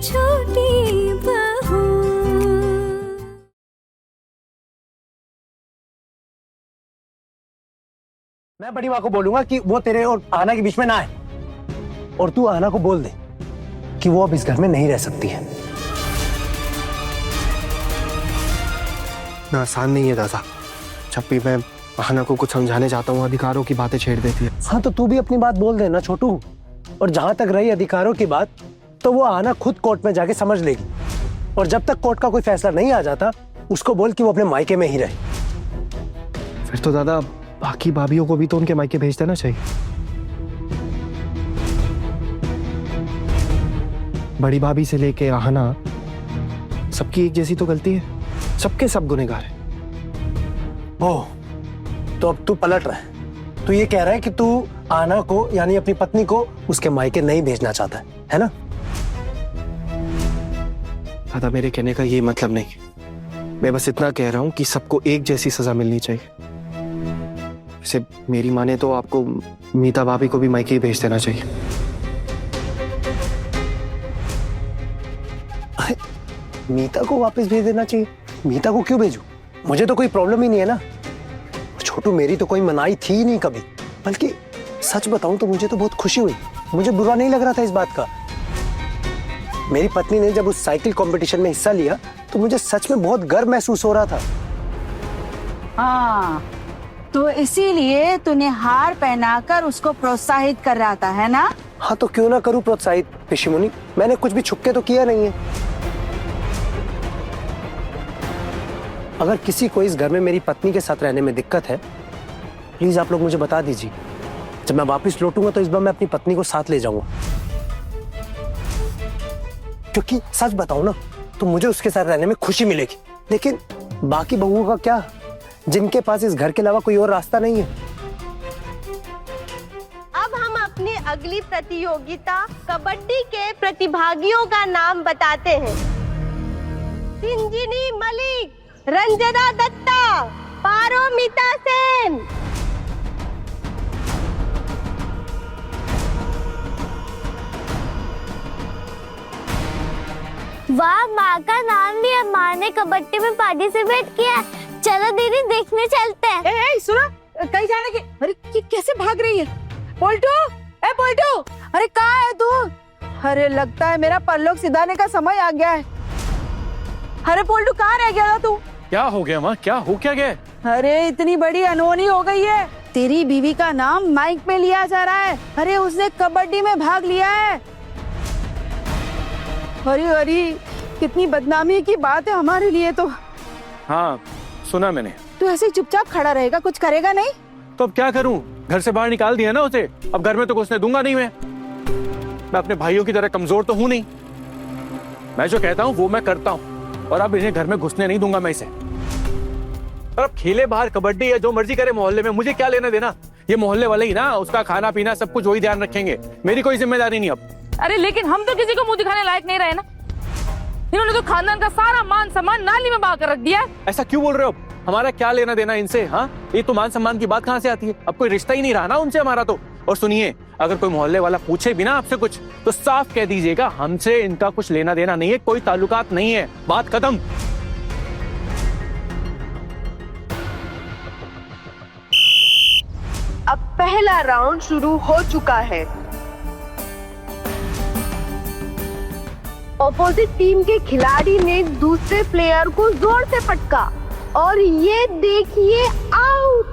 छोटी बहू। मैं बड़ी माँ को बोलूंगा कि वो तेरे और आना के बीच में ना आए, और तू आना को बोल दे कि वो अब इस घर में नहीं रह सकती है। ना आसान नहीं है दादा। जब भी मैं आना को कुछ समझाने जाता हूँ अधिकारों की बातें छेड़ देती है। हाँ तो तू भी अपनी बात बोल दे ना छोटू। और जहां तक रही अधिकारों की बात, तो वो आना खुद कोर्ट में जाके समझ लेगी, और जब तक कोर्ट का कोई फैसला नहीं आ जाता उसको बोल कि वो अपने मायके में ही रहे। फिर तो दादा बाकी भाभीियों को भी तो उनके मायके भेज देना चाहिए। बड़ी भाभी से लेके आहना, सबकी एक जैसी तो गलती है, सबके सब गुनहगार हैं। ओह, तो अब तू पलट रहा है। तू ये कह रहा है कि तू आना को यानी अपनी पत्नी को उसके मायके नहीं भेजना चाहता है ना? दादा मेरे कहने का ये मतलब नहीं, मैं बस इतना कह रहा हूं कि सबको एक जैसी सजा मिलनी चाहिए। वैसे मेरी माने तो आपको मीता भाभी को भी मायके ही भेज देना चाहिए। मीता को वापस भेज देना चाहिए? मीता को क्यों भेजूं? मुझे तो कोई प्रॉब्लम ही नहीं है ना। छोटू मेरी तो कोई मनाई थी ही नहीं कभी, बल्कि सच बताऊं तो मुझे तो बहुत खुशी हुई। मुझे बुरा नहीं लग रहा था इस बात का। मेरी पत्नी ने जब उस साइकिल कंपटीशन में हिस्सा लिया तो मुझे सच में बहुत गर्व महसूस हो रहा था। हाँ, तो इसीलिए तूने हार पहनाकर उसको प्रोत्साहित कर रहा था, है ना? हाँ तो क्यों ना करूं प्रोत्साहित ऋषि मुनि, मैंने कुछ भी छुप के तो किया नहीं है। अगर किसी को इस घर में मेरी पत्नी के साथ रहने में दिक्कत है, प्लीज आप लोग मुझे बता दीजिए। जब मैं वापस लौटूंगा तो इस बार मैं अपनी पत्नी को साथ ले जाऊंगा, क्योंकि सच बताऊं ना तो मुझे उसके साथ रहने में खुशी मिलेगी। लेकिन बाकी बहुओं का क्या, जिनके पास इस घर के अलावा कोई और रास्ता नहीं है। अब हम अपनी अगली प्रतियोगिता कबड्डी के प्रतिभागियों का नाम बताते हैं। सिंजिनी मलिक, रंजना दत्ता, पारोमिता सेन। वाह, माँ का नाम लिया। माँ ने कबड्डी में पार्टिसिपेट किया। चलो दीदी देखने चलते हैं। ए, सुनो, कहीं जाने के? अरे कैसे भाग रही है? पोल्टू, ए पोल्टू, अरे कहाँ है तू? अरे लगता है मेरा परलोक सिधाने का समय आ गया है। अरे पोल्टू कहाँ रह गया था तू? क्या हो गया माँ? क्या हो क्या गया? अरे इतनी बड़ी अनहोनी हो गई है। तेरी बीवी का नाम माइक पे लिया जा रहा है। अरे उसने कबड्डी में भाग लिया है। अरे अरे कितनी बदनामी की बात है हमारे लिए तो। हाँ सुना मैंने। तू ऐसे चुपचाप खड़ा रहेगा, कुछ करेगा नहीं? तो अब क्या करूं? घर से बाहर निकाल दिया ना उसे, अब घर में तो घुसने दूंगा नहीं मैं अपने भाइयों की तरह कमजोर तो हूं नहीं। मैं जो कहता हूं वो मैं करता हूं, और अब इन्हें घर में घुसने नहीं दूंगा मैं इसे। और अब खेले बाहर कबड्डी या जो मर्जी करे मोहल्ले में, मुझे क्या लेना देना? ये मोहल्ले वाले ही ना, उसका खाना पीना सब कुछ वही ध्यान रखेंगे, मेरी कोई जिम्मेदारी नहीं अब। अरे लेकिन हम तो किसी को मुंह दिखाने लायक नहीं रहे ना। इन्होंने तो खानदान का सारा मान सम्मान नाली में बहा कर रख दिया। ऐसा क्यों बोल रहे हो? हमारा क्या लेना देना इनसे? हाँ, ये तो मान सम्मान की बात कहाँ से आती है? अब कोई रिश्ता ही नहीं रहा ना उनसे हमारा तो। और सुनिए, अगर कोई मोहल्ले वाला पूछे भी ना आपसे कुछ, तो साफ कह दीजिएगा हमसे इनका कुछ लेना देना नहीं है, कोई ताल्लुकात नहीं है, बात खत्म। अब पहला राउंड शुरू हो चुका है। ऑपोजिट टीम के खिलाड़ी ने दूसरे प्लेयर को जोर से पटका और ये देखिए आउट।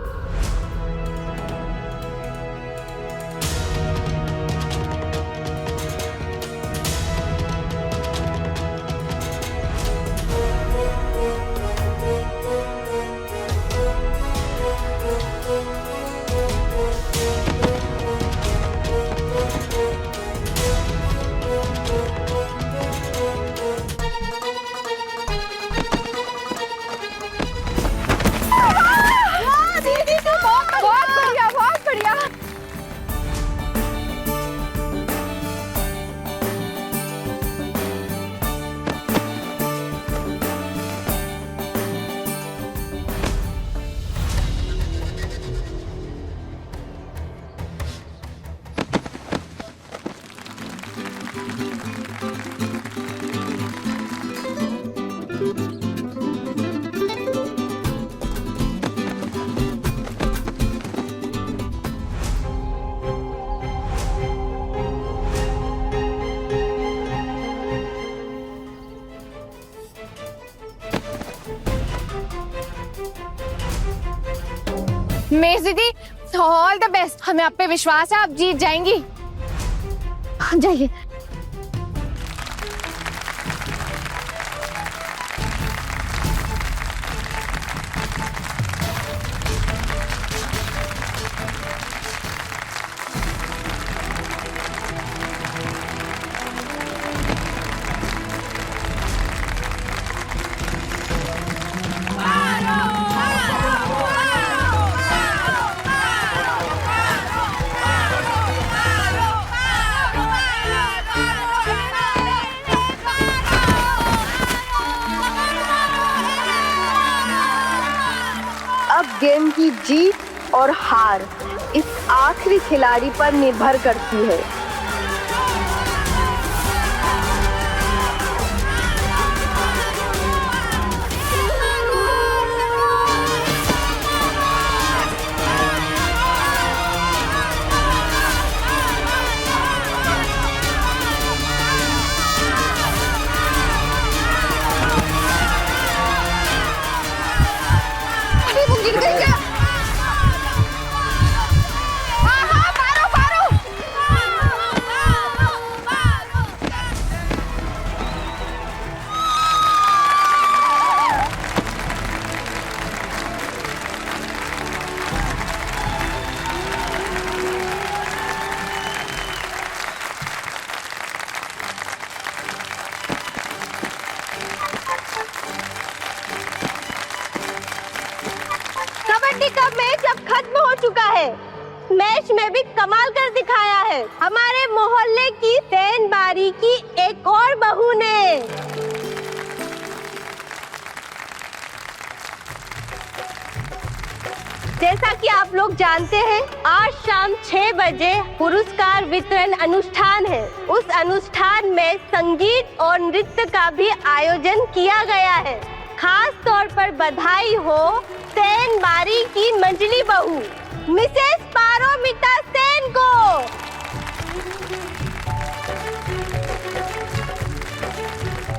मेज दीदी, ऑल द बेस्ट। हमें आप पे विश्वास है, आप जीत जाएंगी। जाइए। अब गेम की जीत और हार इस आखिरी खिलाड़ी पर निर्भर करती है। अरे वो गिर गई क्या? हाँ हाँ, मारो मारो। कबड्डी का मैच अब खत्म हो चुका है। मैच में भी कमाल कर दिखाया है हमारे मोहल्ले की सैन बारी की एक और बहू ने। जैसा कि आप लोग जानते हैं, आज शाम 6 बजे पुरस्कार वितरण अनुष्ठान है। उस अनुष्ठान में संगीत और नृत्य का भी आयोजन किया गया है। खास तौर पर बधाई हो सैन बारी की मंजली बहू मिसेस पारोमिता सेन को।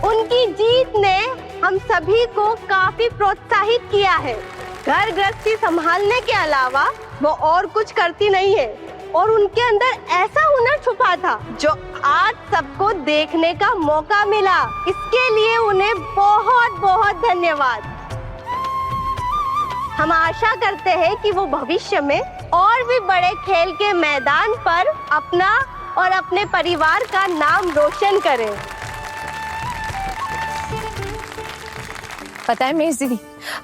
उनकी जीत ने हम सभी को काफी प्रोत्साहित किया है। घर गृहस्थी संभालने के अलावा वो और कुछ करती नहीं है और उनके अंदर ऐसा हुनर छुपा था जो आज सबको देखने का मौका मिला। इसके लिए उन्हें बहुत बहुत धन्यवाद। हम आशा करते हैं कि वो भविष्य में और भी बड़े खेल के मैदान पर अपना और अपने परिवार का नाम रोशन करें। पता है मेज दीदी,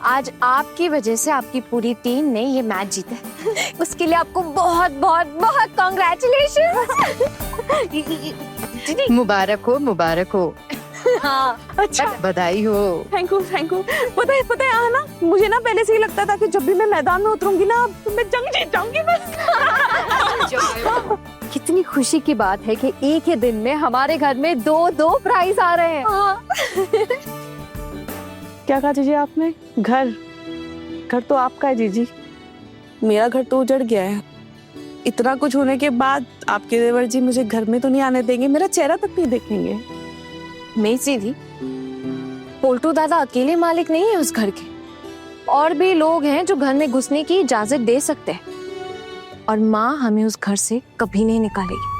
आज आपकी वजह से आपकी पूरी टीम ने ये मैच जीता है। उसके लिए आपको बहुत बहुत बहुत कॉन्ग्रेचुलेशन। मुबारक हो, मुबारक हो। हाँ, अच्छा, बधाई हो। Thank you thank you. पता है आना, मुझे ना पहले से ही लगता था कि जब भी मैं मैदान में उतरूंगी ना तो मैं जंग जीत जाऊंगी बस। कितनी खुशी की बात है कि एक ही दिन में हमारे घर में 2-2 प्राइज आ रहे हैं। क्या कहा जीजी आपने? घर तो आपका है जीजी, मेरा घर तो उजड़ गया है। इतना कुछ होने के बाद आपके देवर जी मुझे घर में तो नहीं आने देंगे, मेरा चेहरा तक नहीं देखेंगे। मेज दीदी, पोल्टू दादा अकेले मालिक नहीं है उस घर के, और भी लोग हैं जो घर में घुसने की इजाजत दे सकते हैं, और माँ हमें उस घर से कभी नहीं निकालेगी।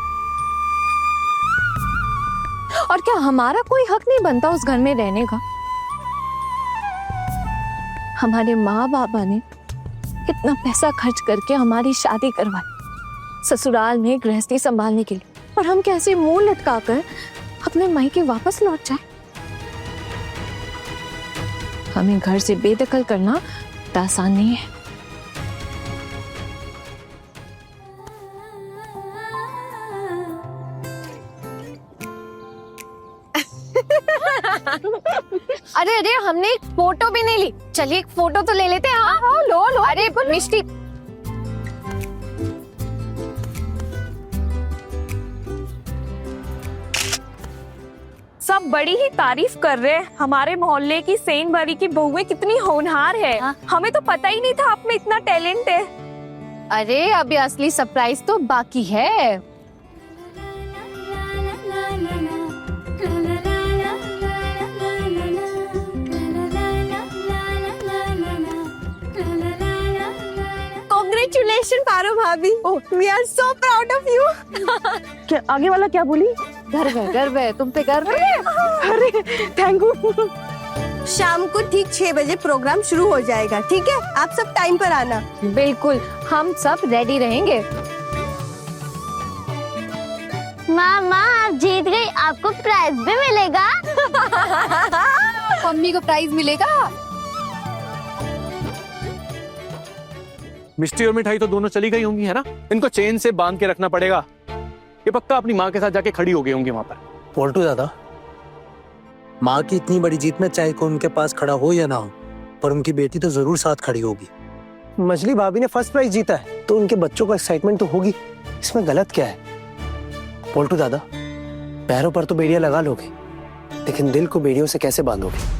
और क्या हमारा कोई हक नहीं बनता उस घर में रहने का? हमारे माँ बाबा ने कितना पैसा खर्च करके हमारी शादी करवाई ससुराल में गृहस्थी संभालने के लिए, और हम कैसे मुंह लटकाकर अपने मायके वापस लौट जाए? हमें घर से बेदखल करना इतना आसान नहीं है। अरे अरे, हमने एक फोटो भी नहीं ली। चलिए एक फोटो तो ले लेते हैं। हाँ हाँ, लो। अरे मिष्टी, सब बड़ी ही तारीफ कर रहे हैं। हमारे मोहल्ले की सेन बारी की बहुएं कितनी होनहार है। हमें तो पता ही नहीं था आप में इतना टैलेंट है। अरे अभी असली सरप्राइज तो बाकी है। Congratulations, पारो भाभी। We are so proud of you. क्या आगे वाला क्या बोली? गर्व है तुम पे गर्व है। अरे थैंक यू। शाम को ठीक 6 बजे प्रोग्राम शुरू हो जाएगा, ठीक है? आप सब टाइम पर आना। बिल्कुल, हम सब रेडी रहेंगे। माँ आप जीत गई, आपको प्राइज भी मिलेगा। मम्मी को प्राइज मिलेगा। मिष्टी और मिठाई तो दोनों चली गई होंगी, है ना? इनको चेन से बांध के रखना पड़ेगा। ये पक्का अपनी माँ के साथ जाके खड़ी हो गई होंगी वहां पर। पोल्टू दादा, माँ की इतनी बड़ी जीत में चाहे कोई उनके पास खड़ा हो या ना हो, पर उनकी बेटी तो जरूर साथ खड़ी होगी। मछली भाभी ने फर्स्ट प्राइज जीता है तो उनके बच्चों को एक्साइटमेंट तो होगी, इसमें गलत क्या है? पोल्टू दादा, पैरों पर तो बेड़ियां लगा लोगे, लेकिन दिल को बेड़ियों से कैसे बांधोगे?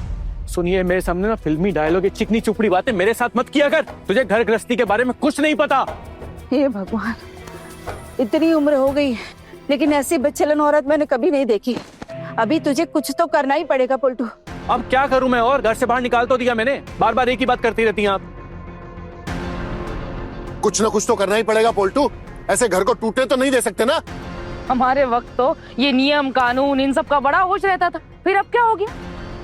सुनिए, मेरे सामने ना फिल्मी डायलॉग, ये चिकनी चुपड़ी बातें मेरे साथ मत किया कर। तुझे घर गृहस्थी के बारे में कुछ नहीं पता। हे भगवान, इतनी उम्र हो गई लेकिन ऐसी बेचैन औरत मैंने कभी नहीं देखी। अभी तुझे कुछ तो करना ही पड़ेगा पोल्टू। अब क्या करूं मैं? और घर से बाहर निकाल तो दिया मैंने, बार बार एक ही बात करती रहती हैं आप। कुछ ना कुछ तो करना ही पड़ेगा पोल्टू, ऐसे घर को टूटने तो नहीं दे सकते ना। हमारे वक्त तो ये नियम कानून इन सब का बड़ा होश रहता था, फिर अब क्या हो गया?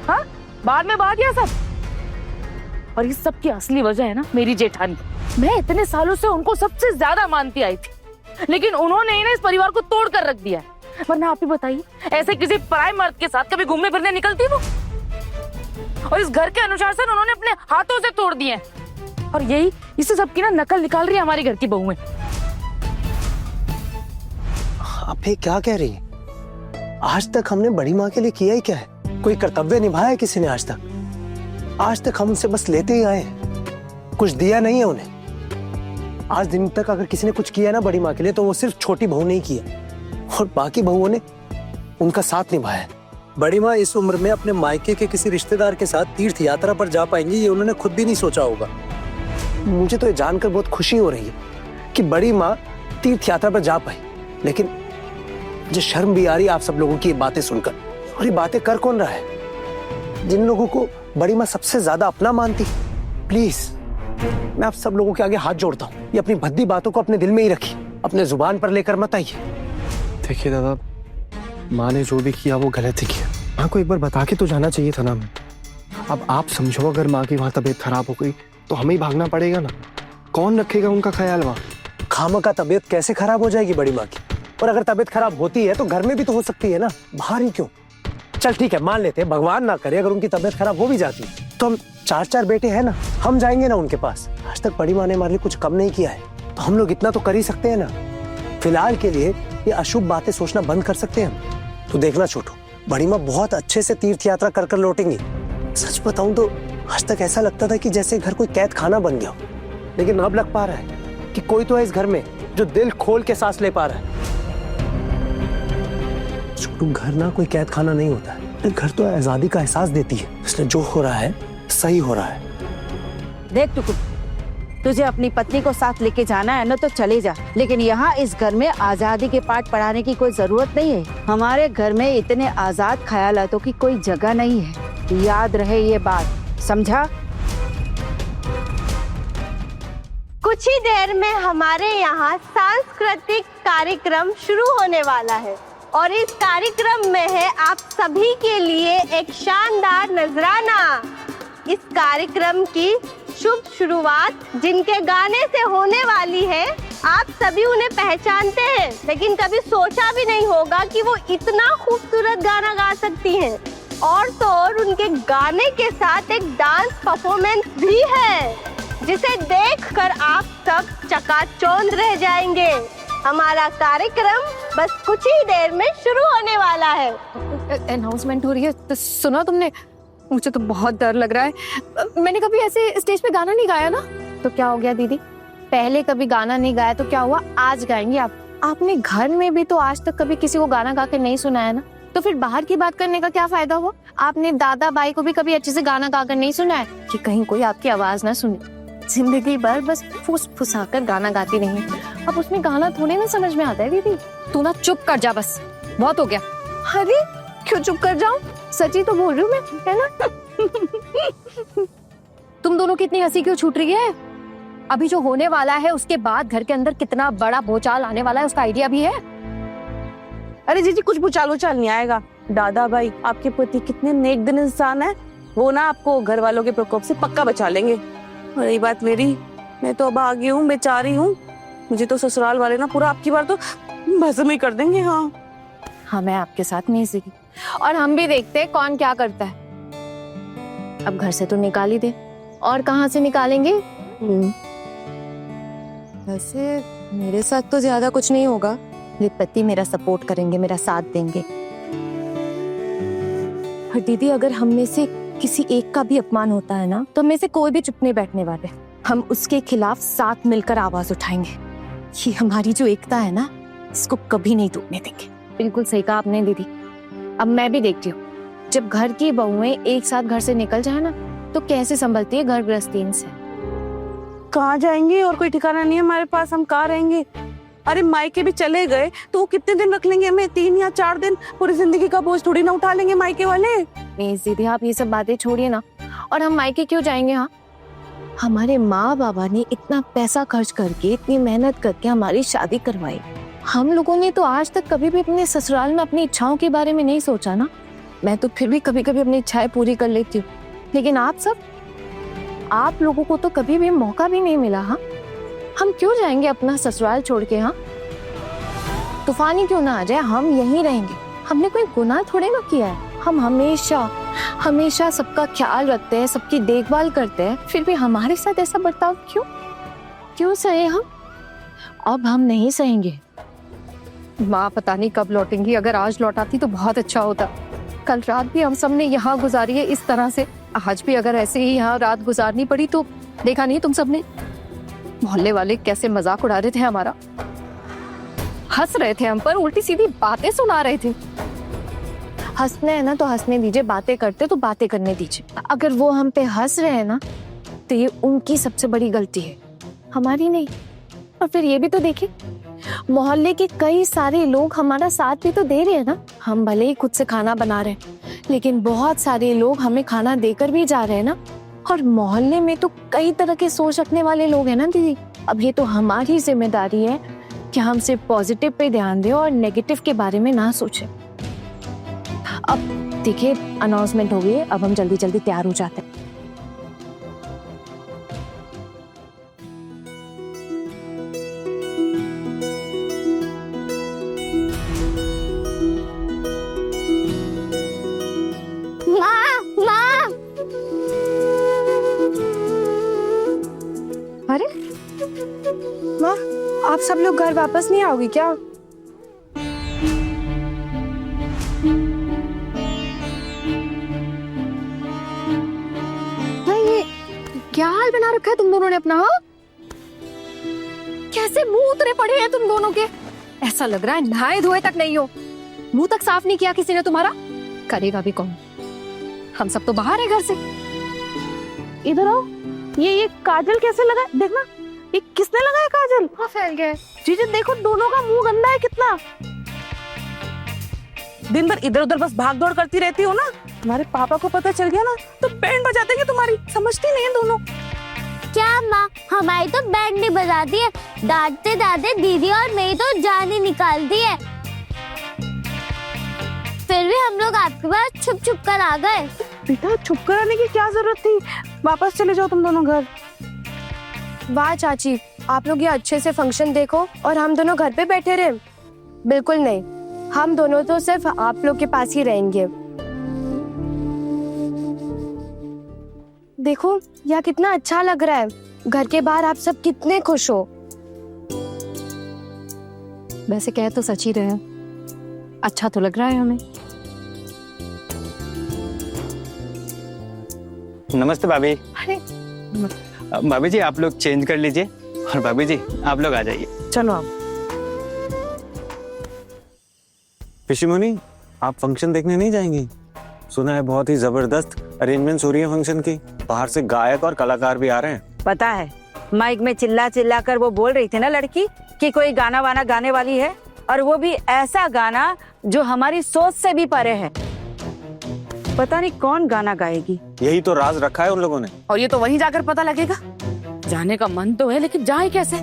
हाँ, बाद में बात यह सब। और इस सब की असली वजह है ना मेरी जेठानी। मैं इतने सालों से उनको सबसे ज्यादा मानती आई थी, लेकिन उन्होंने ही ना इस परिवार को तोड़ कर रख दिया है। वरना आप ही बताइए, ऐसे किसी पराये मर्द के साथ कभी घूमने फिरने निकलती वो? और इस घर के अनुशासन उन्होंने अपने हाथों से तोड़ दिए हैं। और यही इसे सबकी ना नकल निकाल रही है हमारी घर की बहुएं। आप ये क्या कह रही हैं? आज तक हमने बड़ी माँ के लिए किया ही क्या है? कोई कर्तव्य निभाया है किसी ने आज तक? आज तक हम उनसे बस लेते ही आए हैं, कुछ दिया नहीं है उन्हें। आज दिन तक अगर किसी ने कुछ किया ना बड़ी माँ के लिए, तो वो सिर्फ छोटी बहू ने ही किया, और बाकी बहुओं ने उनका साथ निभाया है। बड़ी माँ इस उम्र में अपने मायके के किसी रिश्तेदार के साथ तीर्थ यात्रा पर जा पाएंगी, ये उन्होंने खुद भी नहीं सोचा होगा। मुझे तो ये जानकर बहुत खुशी हो रही है कि बड़ी माँ तीर्थ यात्रा पर जा पाई, लेकिन मुझे शर्म भी आ रही है आप सब लोगों की ये बातें सुनकर। और ये बातें कर कौन रहा है? जिन लोगों को बड़ी माँ सबसे ज्यादा अपना मानती। प्लीज, मैं आप सब लोगों के आगे हाथ जोड़ता हूँ, ये अपनी भद्दी बातों को अपने दिल में ही रखिए, अपने जुबान पर लेकर मत आइए। देखिए दादा, माँ ने जो भी किया वो गलत ही किया। माँ को एक बार बता के तो जाना चाहिए था ना। अब आप समझो, अगर माँ की वहाँ तबीयत खराब हो गई तो हमें ही भागना पड़ेगा ना। कौन रखेगा उनका ख्याल वहाँ? खामा का तबीयत कैसे खराब हो जाएगी बड़ी माँ की? और अगर तबीयत खराब होती है तो घर में भी तो हो सकती है ना, बाहर ही क्यों? चल ठीक है, मान लेते हैं, भगवान ना करे अगर उनकी तबीयत खराब हो भी जाती तो हम 4 बेटे हैं ना, हम जाएंगे ना उनके पास। आज तक बड़ी माँ ने हमारे लिए कुछ कम नहीं किया है, तो हम लोग इतना तो कर ही सकते हैं ना। फिलहाल के लिए ये अशुभ बातें सोचना बंद कर सकते हैं हम। तो देखना छोटू, बड़ी माँ बहुत अच्छे से तीर्थ यात्रा कर कर लौटेंगी। सच बताऊं तो आज तक ऐसा लगता था कि जैसे घर कोई कैद खाना बन गया हो, लेकिन अब लग पा रहा है कि कोई तो है इस घर में जो दिल खोल के सांस ले पा रहा है। छोटू, घर ना कोई कैद खाना नहीं होता है, घर तो आजादी का एहसास देती है। इसलिए जो हो रहा है सही हो रहा है। देख टुकु, तुझे अपनी पत्नी को साथ लेके जाना है ना तो चले जा, लेकिन यहाँ इस घर में आजादी के पाठ पढ़ाने की कोई जरूरत नहीं है। हमारे घर में इतने आजाद ख्यालातों की कोई जगह नहीं है, याद रहे ये बात, समझा? कुछ ही देर में हमारे यहाँ सांस्कृतिक कार्यक्रम शुरू होने वाला है और इस कार्यक्रम में है आप सभी के लिए एक शानदार नजराना। इस कार्यक्रम की शुभ शुरुआत जिनके गाने से होने वाली है, आप सभी उन्हें पहचानते हैं, लेकिन कभी सोचा भी नहीं होगा कि वो इतना खूबसूरत गाना गा सकती हैं। और तो और उनके गाने के साथ एक डांस परफॉर्मेंस भी है, जिसे देखकर आप सब चकाचौंध रह जाएंगे। हमारा कार्यक्रम बस कुछ ही देर में शुरू होने वाला है। अनाउंसमेंट हो रही है, तो सुना तुमने? मुझे तो बहुत डर लग रहा है, मैंने कभी ऐसे स्टेज पे गाना नहीं गाया ना। तो क्या हो गया दीदी, पहले कभी गाना नहीं गाया तो क्या हुआ, आज गाएंगे आप। आपने घर में भी तो आज तक कभी किसी को गाना गा के नहीं सुनाया ना, तो फिर बाहर की बात करने का क्या फायदा हुआ? आपने दादा भाई को भी कभी अच्छे से गाना गा कर नहीं सुनाया कि कहीं कोई आपकी आवाज ना सुने। जिंदगी भर बस फुस फुसाकर गाना गाती नहीं, अब उसमें गाना थोड़े ना समझ में आता है दीदी। तू ना चुप कर जा, बस बहुत हो गया। अरे क्यों चुप कर जाऊं, सच्ची तो बोल रही हूँ मैं, है ना? तुम दोनों की इतनी हंसी क्यों छूट रही है? अभी जो होने वाला है उसके बाद घर के अंदर कितना बड़ा भूचाल आने वाला है उसका आइडिया भी है? अरे जीजी कुछ भूचाल उचाल नहीं आएगा। दादा भाई आपके पति कितने नेक दिल इंसान है, वो ना आपको घर वालों के प्रकोप से पक्का बचा लेंगे। और रही बात मेरी, मैं तो अब आ गई हूँ, बेचारी हूँ, मुझे तो ससुराल वाले ना पूरा आपकी बार तो भस्म ही कर देंगे। हाँ हाँ मैं आपके साथ नहीं सीखी, और हम भी देखते हैं कौन क्या करता है। अब घर से तो निकाल ही दे, और कहाँ से निकालेंगे? वैसे मेरे साथ तो ज्यादा कुछ नहीं होगा, मेरे पति मेरा सपोर्ट करेंगे, मेरा साथ देंगे। और दीदी अगर हम में से किसी एक का भी अपमान होता है ना, तो हम में से कोई भी चुप नहीं बैठने वाले, हम उसके खिलाफ साथ मिलकर आवाज उठाएंगे। ये हमारी जो एकता है ना, इसको कभी नहीं टूटने देंगे। बिल्कुल सही कहा आपने दीदी। अब मैं भी देखती हूँ, जब घर की बहुएं एक साथ घर से निकल जाए ना, तो कैसे संभलती है घर गृहस्थी इनसे। कहाँ जाएंगे, और कोई ठिकाना नहीं है हमारे पास, हम कहाँ रहेंगे। अरे मायके भी चले गए तो वो कितने दिन रख लेंगे हमें, 3 या 4 दिन, पूरी जिंदगी का बोझ थोड़ी ना उठा लेंगे मायके वाले। नहीं दीदी आप ये सब बातें छोड़िए ना, और हम मायके क्यों जाएंगे? हाँ, हमारे माँ बाबा ने इतना पैसा खर्च करके, इतनी मेहनत करके हमारी शादी करवाई। हम लोगों ने तो आज तक कभी भी अपने ससुराल में अपनी इच्छाओं के बारे में नहीं सोचा ना। मैं तो फिर भी कभी कभी अपनी इच्छाएं पूरी कर लेती हूँ, लेकिन आप लोगों को तो कभी भी मौका भी नहीं मिला। हाँ, हम क्यों जाएंगे अपना ससुराल छोड़ के? हाँ, तूफान ही क्यों ना आ जाए, हम यहीं रहेंगे। हमने कोई गुनाह थोड़े ना किया है। हम हमेशा सबका ख्याल रखते हैं, सबकी देखभाल करते हैं, फिर भी हमारे साथ ऐसा बर्ताव क्यों सहे हम? अब हम नहीं सहेंगे। माँ पता नहीं कब लौटेंगी, अगर आज लौटाती तो बहुत अच्छा होता। कल रात भी हम सबने यहाँ गुजारी है इस तरह से, आज भी अगर ऐसे ही यहाँ रात गुजारनी पड़ी तो देखा नहीं तुम सबने? मोहल्ले वाले कैसे मजाक उड़ा रहे थे हमारा, हंस रहे थे हम पर, उल्टी सीधी बातें सुना रहे थे। हंसने है ना तो हंसने दीजिए, बातें करते तो बातें करने दीजिए। अगर वो हम पे हंस रहे हैं ना, तो ये उनकी सबसे बड़ी गलती है, हमारी नहीं। और फिर ये भी तो देखिए, मोहल्ले के कई सारे लोग हमारा साथ भी तो दे रहे हैं ना। हम भले ही खुद से खाना बना रहे हैं, लेकिन बहुत सारे लोग हमें खाना देकर भी जा रहे हैं ना। और मोहल्ले में तो कई तरह के सोच रखने वाले लोग हैं ना दीदी। अब ये तो हमारी जिम्मेदारी है कि हम सिर्फ पॉजिटिव पे ध्यान दें और नेगेटिव के बारे में ना सोचें। अब देखिए अनाउंसमेंट हो गई है, अब हम जल्दी जल्दी तैयार हो जाते हैं। अरे माँ, आप सब लोग घर वापस नहीं आओगे क्या? ये क्या हाल बना रखा है तुम दोनों ने अपना? हाँ, कैसे मुंह उतरे पड़े हैं तुम दोनों के। ऐसा लग रहा है नहाए धोए तक नहीं हो, मुंह तक साफ नहीं किया किसी ने तुम्हारा। करेगा भी कौन, हम सब तो बाहर है घर से। इधर आओ, ये काजल कैसे लगा, देखना ये किसने लगाया काजल? हाँ फैल गया। जीजी देखो दोनों का मुंह गंदा है कितना। दिन भर इधर उधर बस भाग दौड़ करती रहती हो ना, तुम्हारे पापा को पता चल गया ना तो बैंड बजा देंगे तुम्हारी, समझती नहीं है दोनों। क्या माँ, हमारी तो बैंड नहीं बजाती है, डांटते डांटते दीदी और मेरी तो जान ही निकालती है। फिर भी हम लोग आपके पास छुप छुप कर आ गए। बेटा छुप कर आने की क्या जरूरत थी, वापस चले जाओ तुम दोनों घर। वाह चाची, आप लोग ये अच्छे से फंक्शन देखो और हम दोनों घर पे बैठे रहे। बिल्कुल नहीं, हम दोनों तो सिर्फ आप लोग के पास ही रहेंगे। देखो यहाँ कितना अच्छा लग रहा है, घर के बाहर आप सब कितने खुश हो। वैसे कह तो सच ही रहे, अच्छा तो लग रहा है हमें। नमस्ते भाभी। अरे भाभी जी आप लोग चेंज कर लीजिए, और भाभी जी आप लोग आ जाइए। चलो आप। पिशिमोनी, आप फंक्शन देखने नहीं जाएंगी? सुना है बहुत ही जबरदस्त अरेंजमेंट्स हो रही है फंक्शन की, बाहर से गायक और कलाकार भी आ रहे हैं। पता है, माइक में चिल्ला चिल्ला कर वो बोल रही थी ना लड़की कि कोई गाना वाना गाने वाली है, और वो भी ऐसा गाना जो हमारी सोच से भी परे है। पता नहीं कौन गाना गाएगी। यही तो राज रखा है उन लोगों ने। और ये तो वहीं जाकर पता लगेगा। जाने का मन तो है लेकिन जाए कैसे?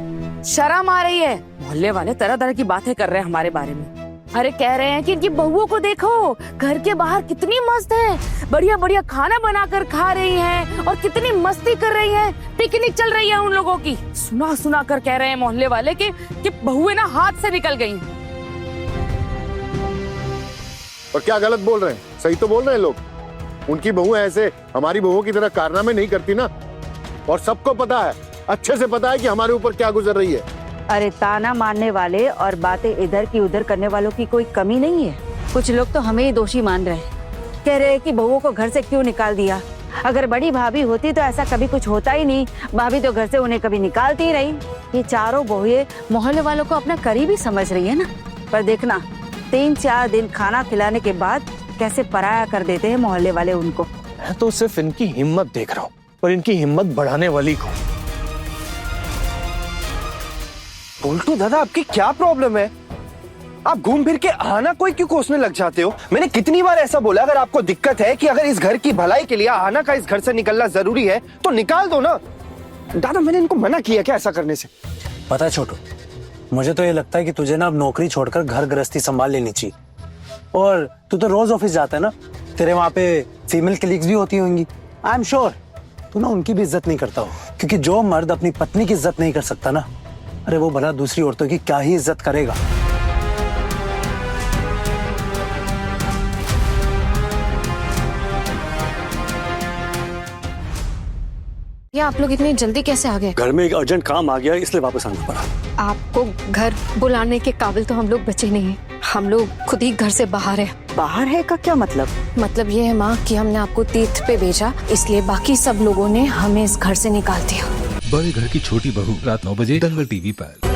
शर्म आ रही है। मोहल्ले वाले तरह तरह की बातें कर रहे हैं हमारे बारे में। अरे कह रहे हैं कि इनकी बहुओं को देखो, घर के बाहर कितनी मस्त है, बढ़िया बढ़िया खाना बनाकर खा रही हैं और कितनी मस्ती कर रही हैं, पिकनिक चल रही है उन लोगों की। सुना सुना कर कह रहे हैं मोहल्ले वाले कि बहुएं ना हाथ से निकल गई। और क्या गलत बोल रहे हैं? सही तो बोल रहे हैं लोग। उनकी बहू ऐसे हमारी बहुओं की तरह कारनामे नहीं करती ना। और सबको पता है, अच्छे से पता है कि हमारे ऊपर क्या गुजर रही है। अरे ताना मारने वाले और बातें इधर की उधर करने वालों की कोई कमी नहीं है। कुछ लोग तो हमें ही दोषी मान रहे हैं, कह रहे हैं कि बहुओं को घर से क्यों निकाल दिया। अगर बड़ी भाभी होती तो ऐसा कभी कुछ होता ही नहीं। भाभी तो घर से उन्हें कभी निकालती ही रही। ये चारों बहुएं मोहल्ले वालों को अपना करीबी समझ रही है ना। पर देखना 3-4 दिन खाना खिलाने के बाद कैसे पराया कर देते हैं मोहल्ले वाले उनको। मैं तो सिर्फ इनकी हिम्मत देख रहा हूँ, और इनकी हिम्मत बढ़ाने वाली को। पोल्टू दादा, आपकी क्या प्रॉब्लम है? आप घूम फिर के आना कोई क्यों कोसने लग जाते हो? मैंने कितनी बार ऐसा बोला, अगर आपको दिक्कत है कि अगर इस घर की भलाई के लिए आना का इस घर से निकलना जरूरी है तो निकाल दो ना। दादा, मैंने इनको मना किया क्या ऐसा करने से? पता है छोटू, मुझे तो ये लगता है कि तुझे ना अब नौकरी छोड़कर घर गृहस्थी संभाल लेनी चाहिए। और तू तो रोज ऑफिस जाता है ना, तेरे वहां पे फीमेल कलीग्स भी होती होंगी। आई एम श्योर तू ना उनकी भी इज्जत नहीं करता हो, क्योंकि जो मर्द अपनी पत्नी की इज्जत नहीं कर सकता ना, अरे वो भला दूसरी औरतों की क्या ही इज्जत करेगा। ये आप लोग इतनी जल्दी कैसे आ गए? घर में एक अर्जेंट काम आ गया, इसलिए वापस आना पड़ा। आपको घर बुलाने के काबिल तो हम लोग बचे नहीं हैं। हम लोग खुद ही घर से बाहर है। बाहर है का क्या मतलब? मतलब ये है माँ कि हमने आपको तीर्थ पे भेजा, इसलिए बाकी सब लोगों ने हमें इस घर से निकाल दिया। बड़े घर की छोटी बहू, रात 9 बजे दंगल टीवी पर।